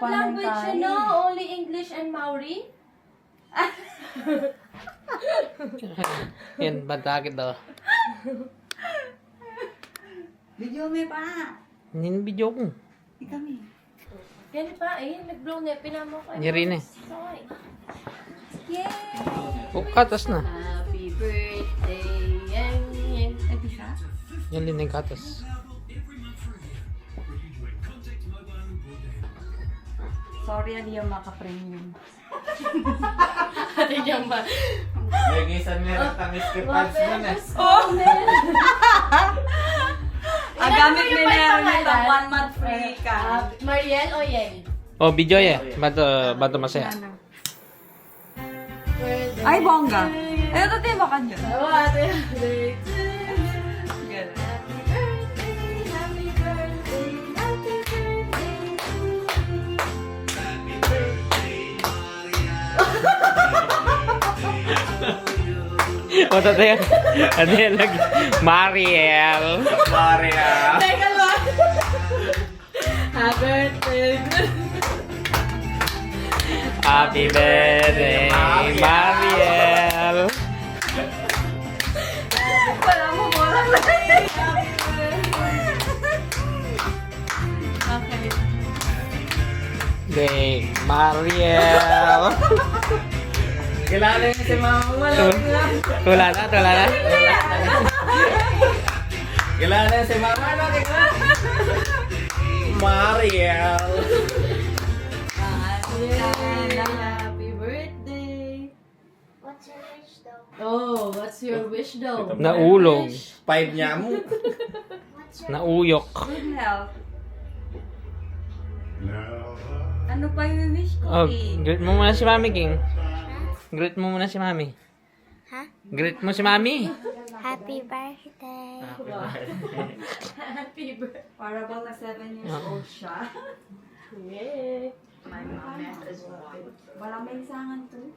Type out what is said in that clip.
what language you know? Only English and Maori? Yan, bantakit daw. Video mo pa. Hindi video ko. Ikami. Yan pa eh, nag-blow na, pinamo ko. Hindi rin eh. Sorry. Yay! Oh, katas na. Happy birthday, yan, yan. Ito siya? Yan din yung katas. Sorry, hindi yung maka-premium. Ate dyan ba? Nagisan meron tamis ke pads mo na. Oh! Ang gamit mo yung ni Nero pangalan? nito, 1 month free ka. Mariel o Yel? Oh, video eh. Bato masaya. Ay, bongga. Ay, ito tayo baka nyo. Oo, ate. Happy birthday, happy birthday, happy birthday. O, tayo. Ano yan lagi? Mariel. Maria. Teka lang. Happy birthday. Happy birthday, Mariel. Wala mo mura lang. Okay. Day, Mariel. Kilala niyo si Mama Wala. Wala na. Kilala niyo si Mama Mariel. Happy birthday. What's your wish though? Oh, what's your wish though? Naulog. 5 niya mo. Nauyok. Good health. Ano pa yung wish ko Oh, eh? greet mo muna si Mami, King. Greet mo muna si Mami. Ha? Greet mo si Mami. Happy birthday. Happy birthday. Para bang na 7 years old siya. Yay. My mom as well. Walang may isangan to.